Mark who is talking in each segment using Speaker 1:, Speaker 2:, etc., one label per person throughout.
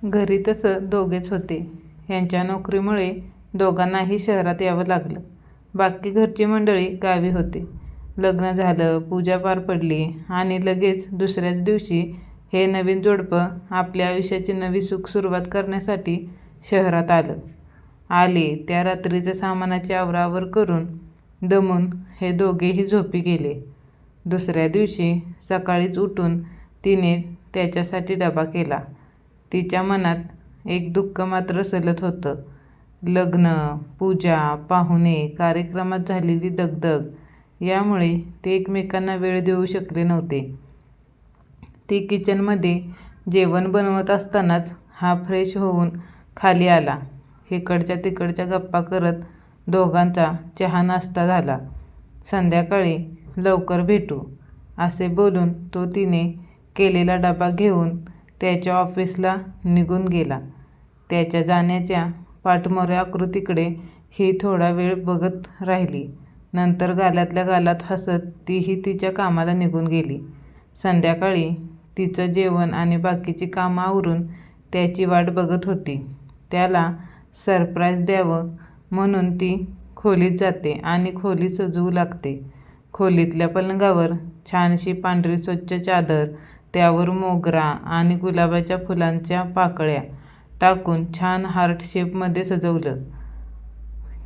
Speaker 1: घरी तसं दोघेच होते. यांच्या नोकरीमुळे दोघांनाही शहरात यावं लागलं. बाकी घरची मंडळी गावी होते. लग्न झालं, पूजा पार पडली आणि लगेच दुसऱ्याच दिवशी हे नवीन जोडपं आपल्या आयुष्याची नवी सुरुवात करण्यासाठी शहरात आलं. आले त्या रात्रीच्या सामानाची आवराआवर करून दमून हे दोघेही झोपी गेले. दुसऱ्या दिवशी सकाळीच उठून तिने त्याच्यासाठी डबा केला. तिच्या मनात एक दुःख मात्र सलत होतं. लग्न, पूजा, पाहुणे, कार्यक्रमात झालेली दगदग यामुळे ते एकमेकांना वेळ देऊ शकले नव्हते. ती किचनमध्ये जेवण बनवत असतानाच हा फ्रेश होऊन खाली आला. इकडच्या तिकडच्या गप्पा करत दोघांचा चहा नाश्ता झाला. संध्याकाळी लवकर भेटू असे बोलून तो तिने केलेला डबा घेऊन त्याच्या ऑफिसला निघून गेला. त्याच्या जाण्याच्या पाठमोऱ्या आकृतीकडे ही थोडा वेळ बघत राहिली. नंतर गालातल्या गालात हसत तीही तिच्या कामाला निघून गेली. संध्याकाळी तिचं जेवण आणि बाकीची कामं आवरून त्याची वाट बघत होती. त्याला सरप्राईज द्यावं म्हणून ती खोलीत जाते आणि खोली सजवू लागते. खोलीतल्या पलंगावर छानशी पांढरी स्वच्छ चादर, त्यावर मोगरा आणि गुलाबाच्या फुलांच्या पाकळ्या टाकून छान हार्ट शेपमध्ये सजवलं.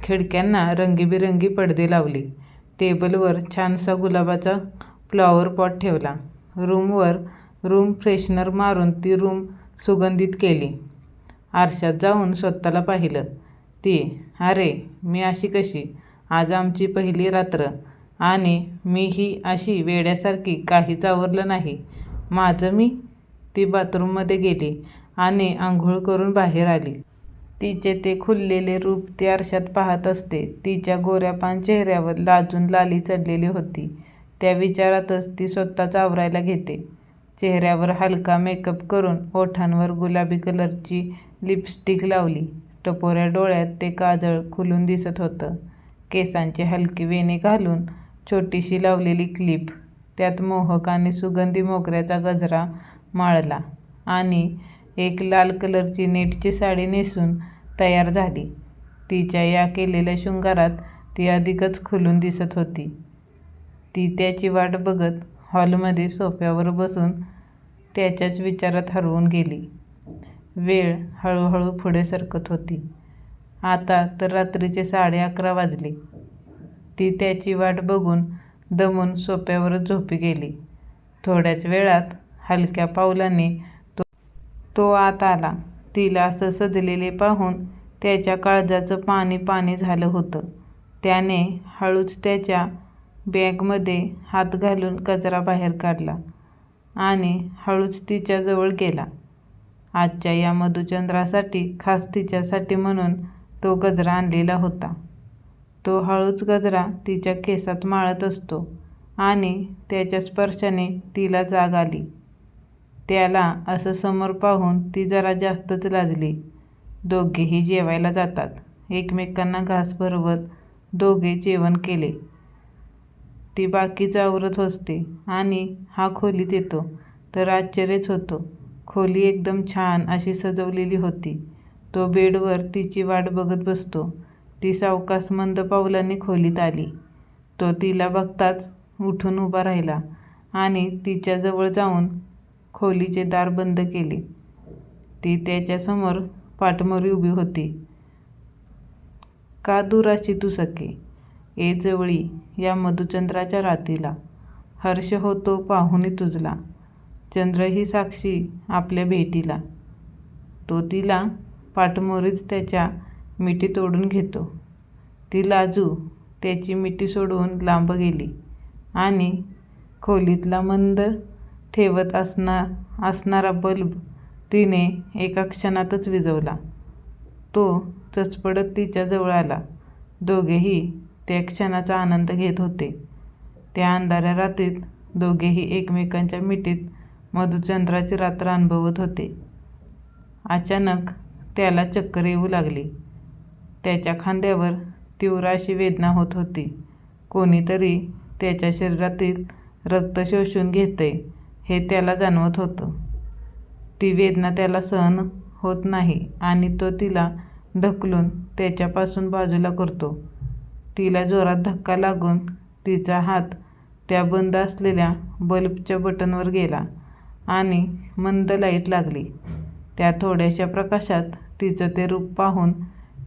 Speaker 1: खिडक्यांना रंगीबिरंगी पडदे लावले. टेबलवर छानसा गुलाबाचा फ्लॉवर पॉट ठेवला. रूमवर रूम फ्रेशनर मारून ती रूम सुगंधित केली. आरशात जाऊन स्वतःला पाहिलं. ती, अरे मी अशी कशी? आज आमची पहिली रात्र आणि मीही अशी वेड्यासारखी, काहीच आवरलं नाही माझं मी. ती बाथरूममध्ये गेली आणि आंघोळ करून बाहेर आली. तिचे ते खुललेले रूप ती आरशात पाहत असते. तिच्या गोऱ्यापान चेहऱ्यावर लाजून लाली चढलेली होती. त्या विचारातच ती स्वतःच आवरायला घेते. चेहऱ्यावर हलका मेकअप करून ओठांवर गुलाबी कलरची लिपस्टिक लावली. टपोऱ्या डोळ्यात ते काजळ खुलून दिसत होतं. केसांची हलकी वेणी घालून छोटीशी लावलेली क्लिप, त्यात मोहक आणि सुगंधी मोगऱ्याचा गजरा माळला आणि एक लाल कलरची नेटची साडी नेसून तयार झाली. तिच्या या केलेल्या शृंगारात ती अधिकच खुलून दिसत होती. ती त्याची वाट बघत हॉलमध्ये सोफ्यावर बसून त्याच्याच विचारात हरवून गेली. वेळ हळूहळू पुढे सरकत होती. आता तर रात्रीचे 11:30 वाजले. ती त्याची वाट बघून दमून सोफ्यावरच झोपी गेली. थोड्याच वेळात हलक्या पावलांनी तो आत आला. तिला असं सजलेले पाहून त्याच्या काळजाचं पाणी पाणी झालं होतं. त्याने हळूच त्याच्या बॅगमध्ये हात घालून गजरा बाहेर काढला आणि हळूच तिच्याजवळ गेला. आजच्या या मधुचंद्रासाठी, खास तिच्यासाठी म्हणून तो गजरा आणलेला होता. तो हळूच गजरा तिच्या केसात माळत असतो आणि त्याच्या स्पर्शाने तिला जाग आली. त्याला असं समोर पाहून ती जरा जास्तच लाजली. दोघेही जेवायला जातात. एकमेकांना घास भरवत दोघे जेवण केले. ती बाकीचं आवरत असते आणि हा खोलीत येतो तर आश्चर्यच होतं. खोली एकदम छान अशी सजवलेली होती. तो बेडवर तिची वाट बघत बसतो. ती सावकाश मंद पावलांनी खोलीत आली. तो तिला बघताच उठून उभा राहिला आणि तिच्याजवळ जाऊन खोलीचे दार बंद केले. ती त्याच्यासमोर पाठमोरी उभी होती. का दूर अशी तू सखे? ए जवळी या मधुचंद्राच्या रातीला. हर्ष होतो पाहुणी तुझला, चंद्रही साक्षी आपल्या भेटीला. तो तिला पाठमोरीच त्याच्या मिठी तोडून घेतो. ती लाजू त्याची मिठी सोडवून लांब गेली आणि खोलीतला मंद ठेवत असणारा बल्ब तिने एका क्षणातच विझवला. तो चचपडत तिच्याजवळ आला. दोघेही त्या क्षणाचा आनंद घेत होते. त्या अंधाऱ्या रात्रीत दोघेही एकमेकांच्या मिठीत मधुचंद्राची रात्र अनुभवत होते. अचानक त्याला चक्कर येऊ लागली. त्याच्या खांद्यावर तीव्र अशी वेदना होत होती. कोणीतरी त्याच्या शरीरातील रक्त शोषून घेतंय हे त्याला जाणवत होतं. ती वेदना त्याला सहन होत नाही आणि तो तिला ढकलून त्याच्यापासून बाजूला करतो. तिला जोरात धक्का लागून तिचा हात त्या बंद असलेल्या बल्बच्या बटनवर गेला आणि मंद लाईट लागली. त्या थोड्याशा प्रकाशात तिचं ते रूप पाहून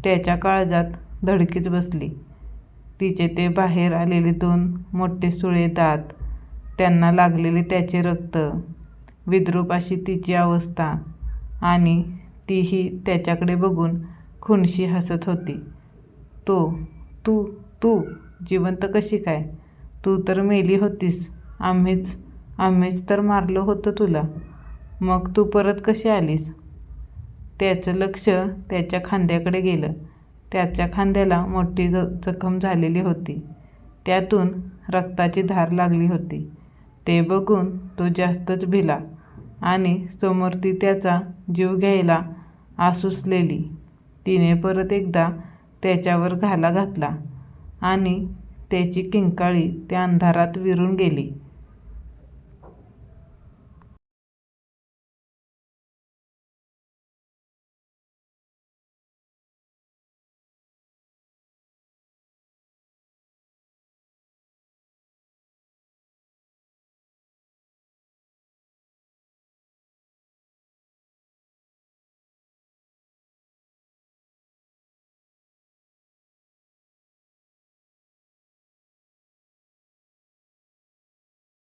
Speaker 1: त्याच्या काळजात धडकीच बसली. तिचे ते बाहेर आलेले 2 मोठे सुळे दात, त्यांना लागलेले त्याचे रक्त, विद्रूप अशी तिची अवस्था, आणि तीही त्याच्याकडे बघून खुनशी हसत होती. तू तू जिवंत कशी काय? तू तर मेली होतीस. आम्हीच तर मारलं होतं तुला. मग तू परत कशी आलीस? त्याचं लक्ष त्याच्या खांद्याकडे गेलं. त्याच्या खांद्याला मोठी जखम झालेली होती. त्यातून रक्ताची धार लागली होती. ते बघून तो जास्तच भिला आणि समोर ती त्याचा जीव घ्यायला आसुसलेली. तिने परत एकदा त्याच्यावर घाला घातला आणि त्याची किंकाळी त्या अंधारात विरून गेली.